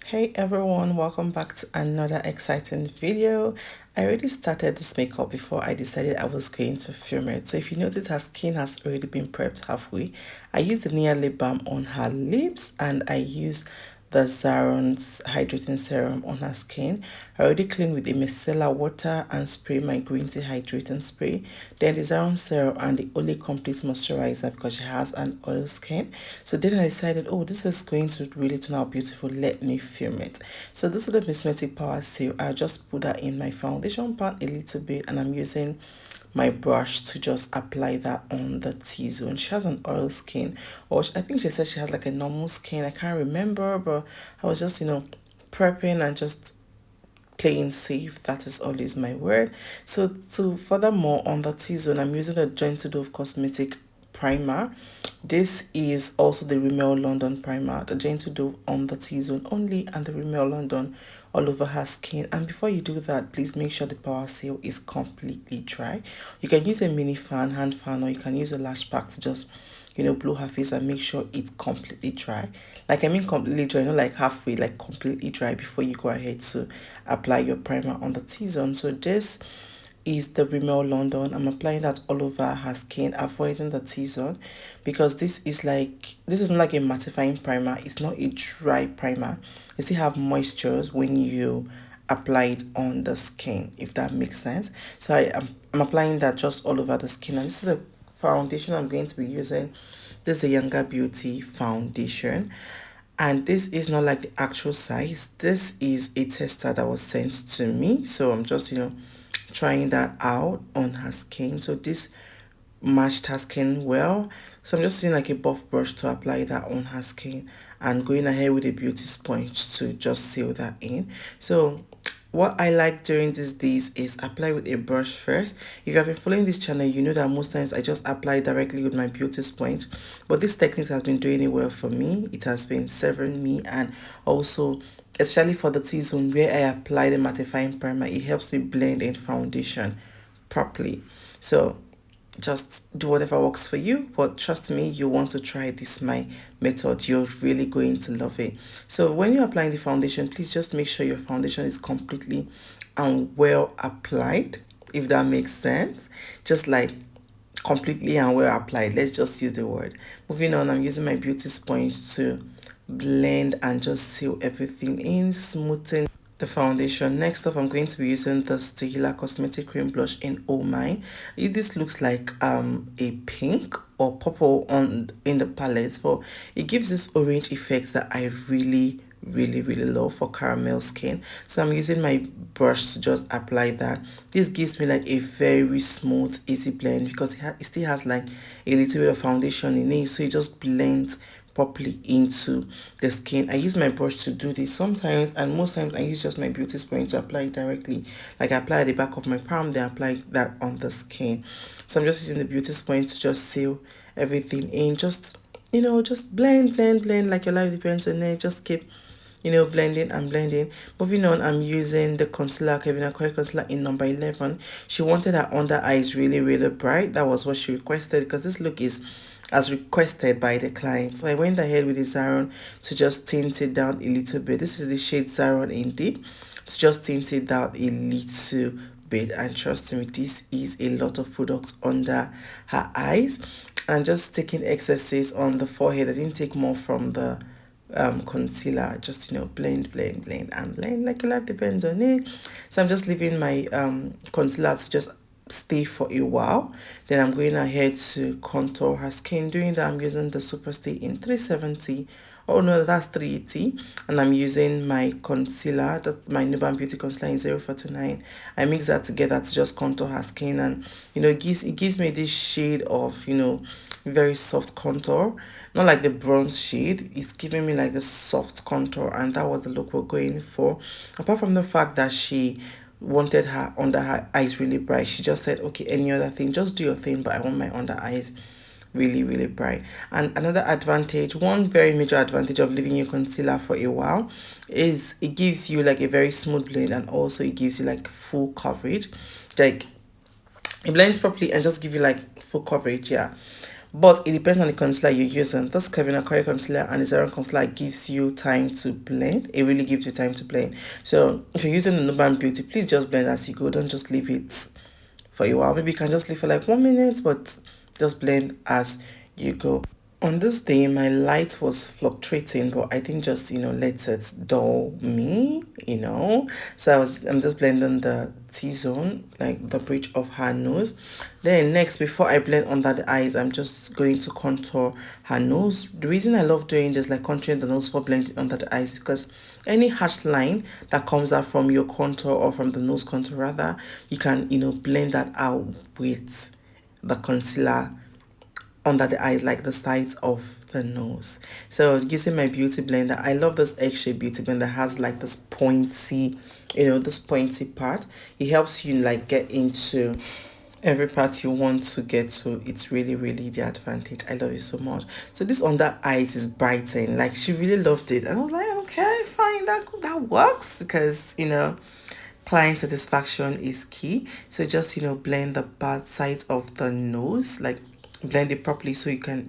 Hey everyone, welcome back to another exciting video. I already started this makeup before I decided I was going to film it. So if you notice, her skin has already been prepped halfway. I used the Nia lip balm on her lips and I used the Zaron's hydrating serum on her skin. I already cleaned with the micellar water and spray my green tea hydrating spray. Then the Zaron serum and the Olay Complete moisturizer because she has an oil skin. So then I decided, oh, this is going to really turn out beautiful. Let me film it. So this is the Cosmetic Power Seal. I'll just put that in my foundation pan a little bit and I'm using my brush to just apply that on the T-zone. She has an oil skin, or I think she said she has like a normal skin. I can't remember, but I was just, prepping and just playing safe. That is always my word. So to furthermore on the T-zone, I'm using the Gentle Dove Cosmetic primer. This is also the Rimmel London primer, the Gentle Dove on the T-zone only and the Rimmel London all over her skin. And before you do that, please make sure the power seal is completely dry. You can use a mini fan, hand fan, or you can use a lash pack to just blow her face and make sure it's completely dry. Like I mean completely dry, not like halfway, like completely dry before you go ahead to apply your primer on the T-zone. So this is the Rimmel London. I'm applying that all over her skin, avoiding the T-zone because this is not like a mattifying primer. It's not a dry primer. You still have moistures when you apply it on the skin, if that makes sense. So I'm applying that just all over the skin, and this is the foundation I'm going to be using. This is the Younger Beauty foundation, and this is not like the actual size. This is a tester that was sent to me, so I'm just trying that out on her skin. So this matched her skin well, so I'm just using like a buff brush to apply that on her skin and going ahead with a beauty sponge to just seal that in. So what I like during these days is apply with a brush first. If you have been following this channel, you know that most times I just apply directly with my beauty sponge, but this technique has been doing it well for me. It has been serving me, and also especially for the T-zone where I apply the mattifying primer, it helps me blend in foundation properly. So just do whatever works for you, but trust me, you want to try this my method. You're really going to love it. So when you're applying the foundation, please just make sure your foundation is completely and well applied, if that makes sense. Just like completely and well applied, let's just use the word. Moving on, I'm using my beauty sponge to blend and just seal everything in, smoothing the foundation. Next up, I'm going to be using the Stila Cosmetic Cream Blush in Oh My. This looks like a pink or purple on in the palette, but it gives this orange effect that I really love for caramel skin. So I'm using my brush to just apply that. This gives me like a very smooth easy blend because it still has like a little bit of foundation in it, so it just blends properly into the skin. I use my brush to do this sometimes, and most times I use just my beauty sponge to apply it directly. Like I apply at the back of my palm, then apply that on the skin. So I'm just using the beauty sponge to just seal everything in. Just just blend like your life depends on it. Just keep blending and blending. Moving on, I'm using the concealer, Kevin Aquari concealer in number 11. She wanted her under eyes really bright. That was what she requested because this look is as requested by the client. So I went ahead with the Zaron to just tint it down a little bit. This is the shade Zaron in Deep. To just tint it down a little bit, and trust me, this is a lot of products under her eyes. And just taking excesses on the forehead. I didn't take more from the concealer. Just blend and blend like your life depends on it. So I'm just leaving my concealer to just stay for a while. Then I'm going ahead to contour her skin. Doing that, I'm using the Super Stay in 370. Oh no, that's 380. And I'm using my concealer, that's my New Beauty concealer in 049. I mix that together to just contour her skin, and it gives me this shade of very soft contour, not like the bronze shade. It's giving me like a soft contour, and that was the look we're going for. Apart from the fact that she wanted her under her eyes really bright, she just said, okay, any other thing, just do your thing, but I want my under eyes really bright. And another advantage, one very major advantage of leaving your concealer for a while, is it gives you like a very smooth blend, and also it gives you like full coverage. Like it blends properly and just give you like full coverage, yeah. but it depends on the concealer you're using. This Kevin Aquari concealer and the Zero concealer gives you time to blend. It really gives you time to blend. So if you're using the Nuban Beauty, please just blend as you go. Don't just leave it for a while. Maybe you can just leave for like 1 minute, but just blend as you go. On this day, my light was fluctuating, but I didn't just, let it dull me. So I'm just blending the T-zone, like the bridge of her nose. Then next, before I blend under the eyes, I'm just going to contour her nose. The reason I love doing this, like contouring the nose for blending under the eyes, because any harsh line that comes out from your contour or from the nose contour rather, you can, blend that out with the concealer under the eyes, like the sides of the nose. So using my beauty blender, I love this egg-shaped beauty blender that has like this pointy, this pointy part. It helps you like get into every part you want to get to. It's really, really the advantage. I love it so much. So this under eyes is brightened. Like she really loved it, and I was like, okay, fine, that works, because client satisfaction is key. So just blend the bad sides of the nose, like blend it properly so you can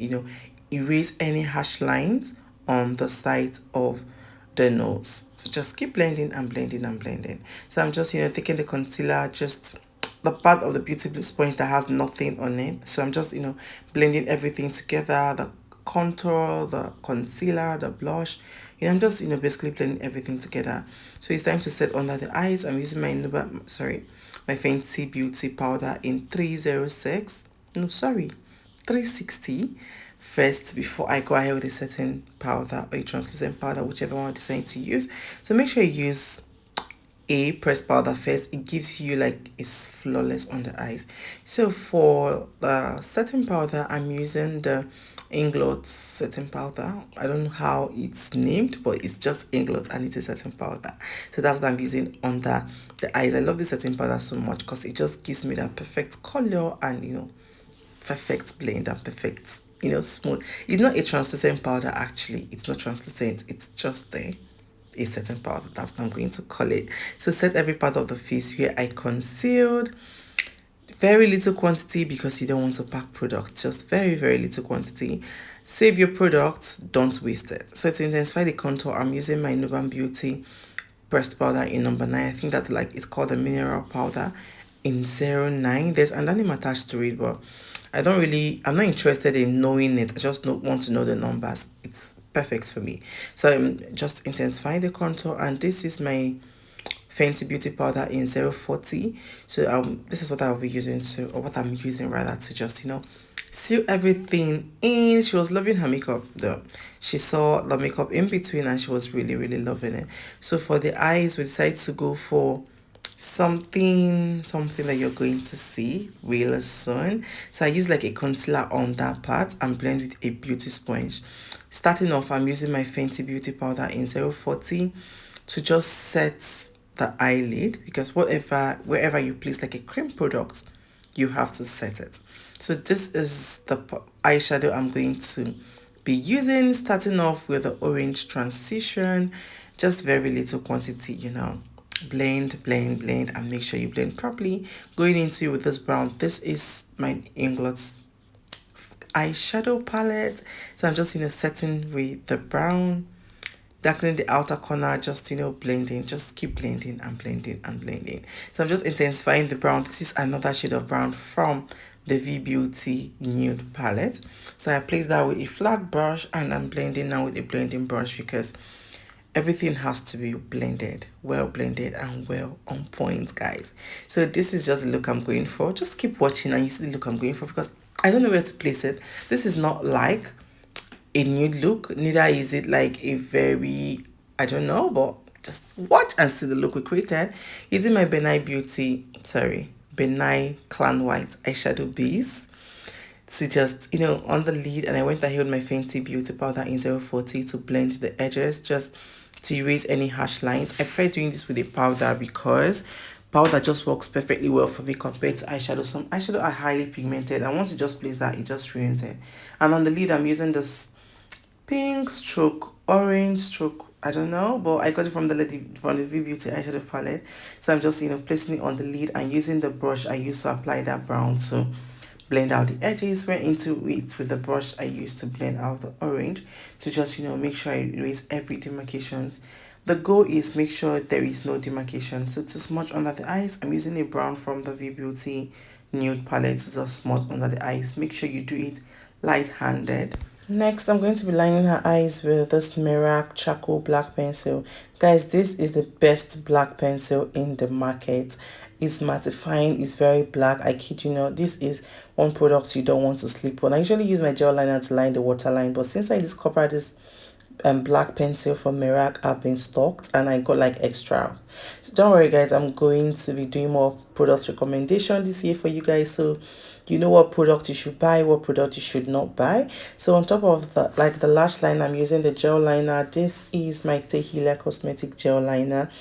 erase any harsh lines on the side of the nose. So just keep blending and blending and blending. So I'm just taking the concealer, just the part of the beauty sponge that has nothing on it. So I'm just blending everything together, the contour, the concealer, the blush. I'm just basically blending everything together. So it's time to set under the eyes. I'm using my my Fenty Beauty powder in 306. No, sorry, 360 first, before I go ahead with a setting powder or a translucent powder, whichever one I decide to use. So make sure you use a pressed powder first. It gives you like it's flawless on the eyes. So for the setting powder, I'm using the Inglot setting powder. I don't know how it's named, but it's just Inglot and it's a setting powder. So that's what I'm using under the eyes. I love this setting powder so much because it just gives me that perfect color and perfect blend and perfect smooth. It's not a translucent powder, actually. It's not translucent, it's just a setting powder. That's what I'm going to call it. So set every part of the face where I concealed. Very little quantity because you don't want to pack product, just very, very little quantity. Save your product, don't waste it. So to intensify the contour, I'm using my Nuban Beauty pressed powder in number 9. I think that's like, it's called a mineral powder in 09. There's another name attached to it, but I'm not interested in knowing it. I just want to know the numbers. It's perfect for me. So I'm just intensifying the contour, and this is my Fenty Beauty powder in 040. So this is what I'll be using or what I'm using rather, to just seal everything in. She was loving her makeup though. She saw the makeup in between and she was really, really loving it. So for the eyes, we decided to go for something that you're going to see real soon. So I use like a concealer on that part and blend with a beauty sponge. Starting off, I'm using my Fenty Beauty powder in 040 to just set the eyelid, because wherever you place like a cream product, you have to set it. So this is the eyeshadow I'm going to be using, starting off with the orange transition, just very little quantity, blend, blend, blend, and make sure you blend properly. Going into it with this brown, this is my Inglot's eyeshadow palette. So I'm just setting with the brown, darkening the outer corner, just blending, just keep blending and blending and blending. So I'm just intensifying the brown. This is another shade of brown from the V Beauty nude palette. So I place that with a flat brush and I'm blending now with a blending brush, because everything has to be blended, well blended and well on point, guys. So this is just the look I'm going for. Just keep watching and you see the look I'm going for, because I don't know where to place it. This is not like a nude look, neither is it like a very, I don't know, but just watch and see the look we created. Using my Benai Clan White eyeshadow base to just on the lid, and I went ahead with my Fenty Beauty powder in 040 to blend the edges, just to erase any harsh lines. I prefer doing this with a powder because powder just works perfectly well for me compared to eyeshadow. Some eyeshadow are highly pigmented, and once you just place that, it just ruins it. And on the lid, I'm using this pink stroke orange stroke, I don't know, but I got it from the V Beauty eyeshadow palette. So I'm just placing it on the lid and using the brush I used to apply that brown to blend out the edges. Went into it with the brush I used to blend out the orange to just, make sure I erase every demarcations. The goal is make sure there is no demarcation. So to smudge under the eyes, I'm using a brown from the V Beauty nude palette to just smudge under the eyes. Make sure you do it light-handed. Next, I'm going to be lining her eyes with this Mirac Charcoal Black Pencil. Guys, this is the best black pencil in the market. It's mattifying, it's very black. I kid you not, this is one product you don't want to sleep on. I usually use my gel liner to line the waterline, but since I discovered this black pencil from Mirac, I've been stocked and I got like extra. So don't worry guys, I'm going to be doing more product recommendation this year for you guys, so you know what product you should buy, what product you should not buy. So on top of the lash line, I'm using the gel liner. This is my Tehila Cosmetic gel liner.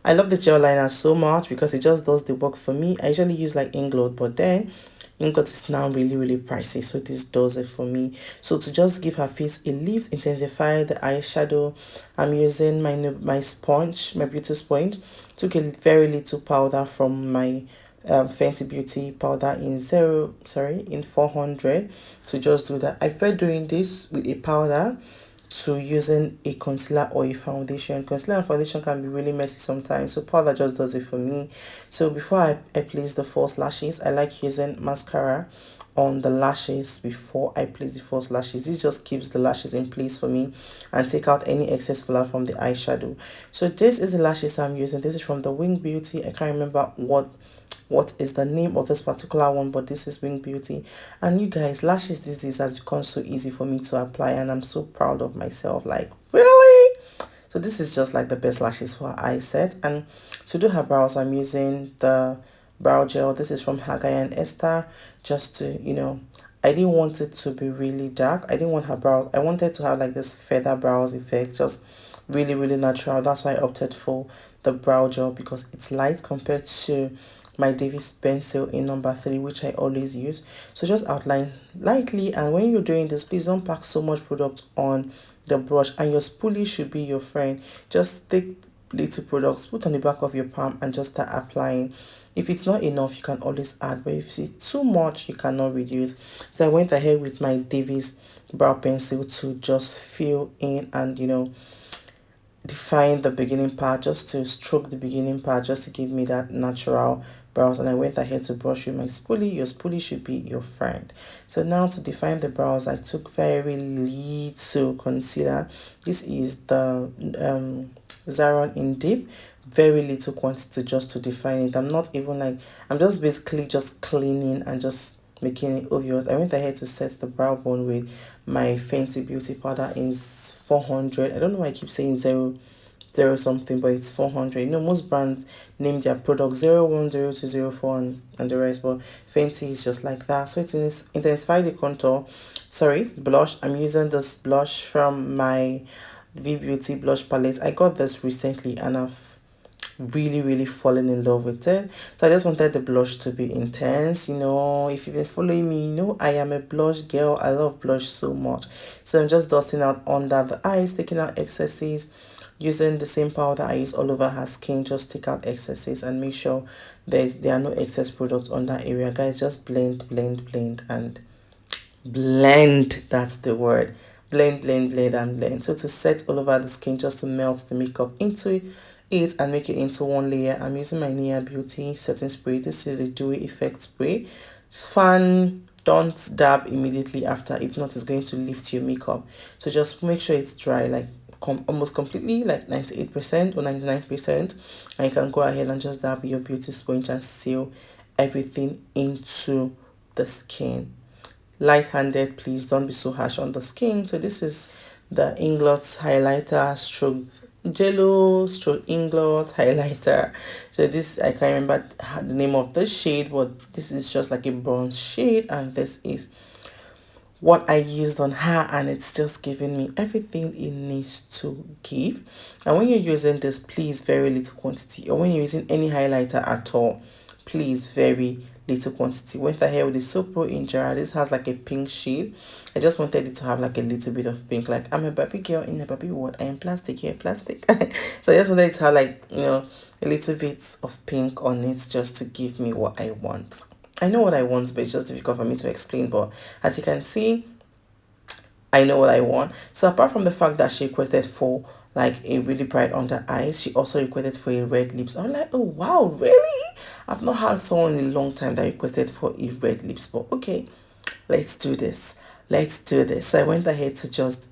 I love the gel liner so much because it just does the work for me. I usually use like Inglot, but then Inglot is now really pricey, so this does it for me. So to just give her face a lift, intensify the eyeshadow, I'm using my sponge, my beauty sponge. Took a very little powder from my Fenty Beauty powder in 400 to just do that. I prefer doing this with a powder to using a concealer or a foundation. Concealer and foundation can be really messy sometimes, so powder just does it for me. So before I place the false lashes, I like using mascara on the lashes before I place the false lashes. This just keeps the lashes in place for me and take out any excess fallout from the eyeshadow. So this is the lashes I'm using. This is from the Wing Beauty. I can't remember what is the name of this particular one, but this is Wing Beauty. And you guys, lashes these days has become so easy for me to apply, and I'm so proud of myself. Like, really? So this is just like the best lashes for her eye set. And to do her brows, I'm using the brow gel. This is from Haggai and Esther, just to, I didn't want it to be really dark. I didn't want her brows, I wanted to have like this feather brows effect, just really natural. That's why I opted for the brow gel, because it's light compared to my Davis pencil in number 3, which I always use. So just outline lightly, and when you're doing this, please don't pack so much product on the brush, and your spoolie should be your friend. Just take little products, put on the back of your palm and just start applying. If it's not enough, you can always add, but if it's too much, you cannot reduce. So I went ahead with my Davis brow pencil to just fill in and define the beginning part, just to stroke the beginning part, just to give me that natural brows. And I went ahead to brush with my spoolie. Your spoolie should be your friend. So now to define the brows, I took very little concealer. This is the Zaron in Deep, very little quantity just to define it. I'm not even like, I'm just basically just cleaning and just making it obvious. I went ahead to set the brow bone with my Fenty Beauty powder in 400. I don't know why I keep saying zero something, but it's 400. Most brands name their product 01, 02, 04 and the rest, but Fenty is just like that. So it intensify the contour. Sorry, blush. I'm using this blush from my V Beauty blush palette. I got this recently and I've really fallen in love with it. So I just wanted the blush to be intense. If you've been following me, I am a blush girl. I love blush so much. So I'm just dusting out under the eyes, taking out excesses, using the same powder I use all over her skin. Just take out excesses and make sure there are no excess products on that area. Guys, just blend and blend. That's the word. Blend and blend. So to set all over the skin, just to melt the makeup into it and make it into one layer, I'm using my Nia Beauty setting spray. This is a dewy effect spray. It's fun. Don't dab immediately after, if not it's going to lift your makeup. So just make sure it's dry, like almost completely, like 98% or 99%, and you can go ahead and just dab your beauty sponge and seal everything into the skin. Light-handed, please don't be so harsh on the skin. So this is the Inglot highlighter stroke jello stroke Inglot highlighter. So this, I can't remember the name of the shade, but this is just like a bronze shade, and this is what I used on her, and it's just giving me everything it needs to give. And when you're using this, please very little quantity, or when you're using any highlighter at all, please very little quantity. Went ahead with the Sopro in Gerard. This has like a pink shade. I just wanted it to have like a little bit of pink. Like, I'm a Barbie girl in a Barbie world. I am plastic, you're plastic. So I just wanted it to have like, a little bit of pink on it, just to give me what I want. I know what I want, but it's just difficult for me to explain. But as you can see, I know what I want. So apart from the fact that she requested for like a really bright under eyes, she also requested for a red lips. I'm like, oh wow, really? I've not had someone in a long time that requested for a red lips, but okay, let's do this. Let's do this. So I went ahead to just,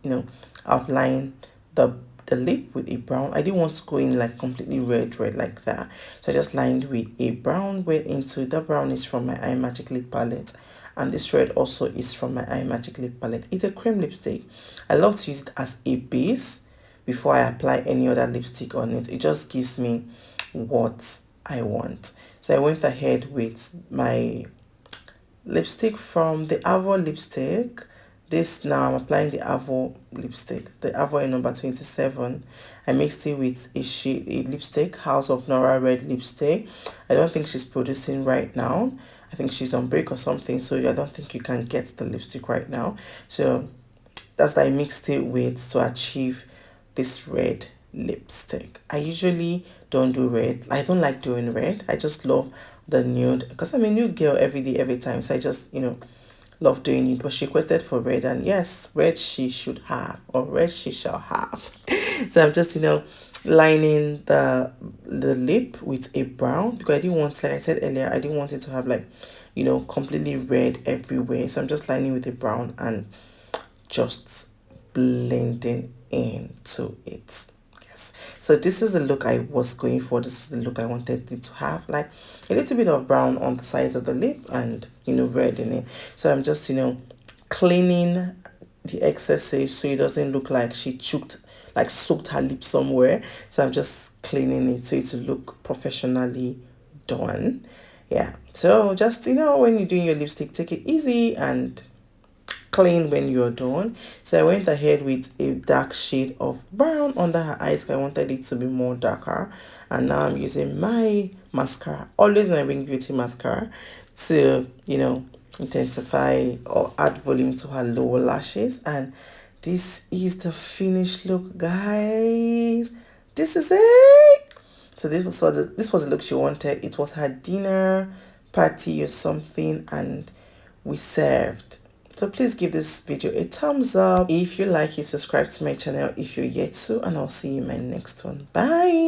outline the the lip with a brown. I didn't want to go in like completely red like that. So I just lined with a brown, went into the brown is from my Eye Magic lip palette. And this red also is from my Eye Magic lip palette. It's a cream lipstick. I love to use it as a base before I apply any other lipstick on it. It just gives me what I want. So I went ahead with my lipstick from the Avo lipstick. This now I'm applying the Avo lipstick, the Avo in number 27. I mixed it with a lipstick, House of Nora red lipstick. I don't think she's producing right now. I think she's on break or something, so I don't think you can get the lipstick right now. So that's what I mixed it with to achieve this red lipstick. I usually don't do red. I don't like doing red. I just love the nude because I'm a nude girl every day, every time. So I just, love doing it. But she requested for red, and yes, red she should have, or red she shall have. So I'm just, lining the lip with a brown because I didn't want, like I said earlier, I didn't want it to have like, completely red everywhere. So I'm just lining with a brown and just blending into it. Yes, so this is the look I was going for. This is the look I wanted it to have, like a little bit of brown on the sides of the lip and red in it. So I'm just cleaning the excesses so it doesn't look like she soaked her lip somewhere. So I'm just cleaning it so it will look professionally done. Yeah, so just when you're doing your lipstick, take it easy and clean when you're done. So I went ahead with a dark shade of brown under her eyes. I wanted it to be more darker, and now I'm using my mascara, always my Wing Beauty mascara, to intensify or add volume to her lower lashes. And this is the finished look, guys. This is it. So this was the look she wanted. It was her dinner party or something, and we served. So please give this video a thumbs up. If you like it, subscribe to my channel if you're yet to, and I'll see you in my next one. Bye.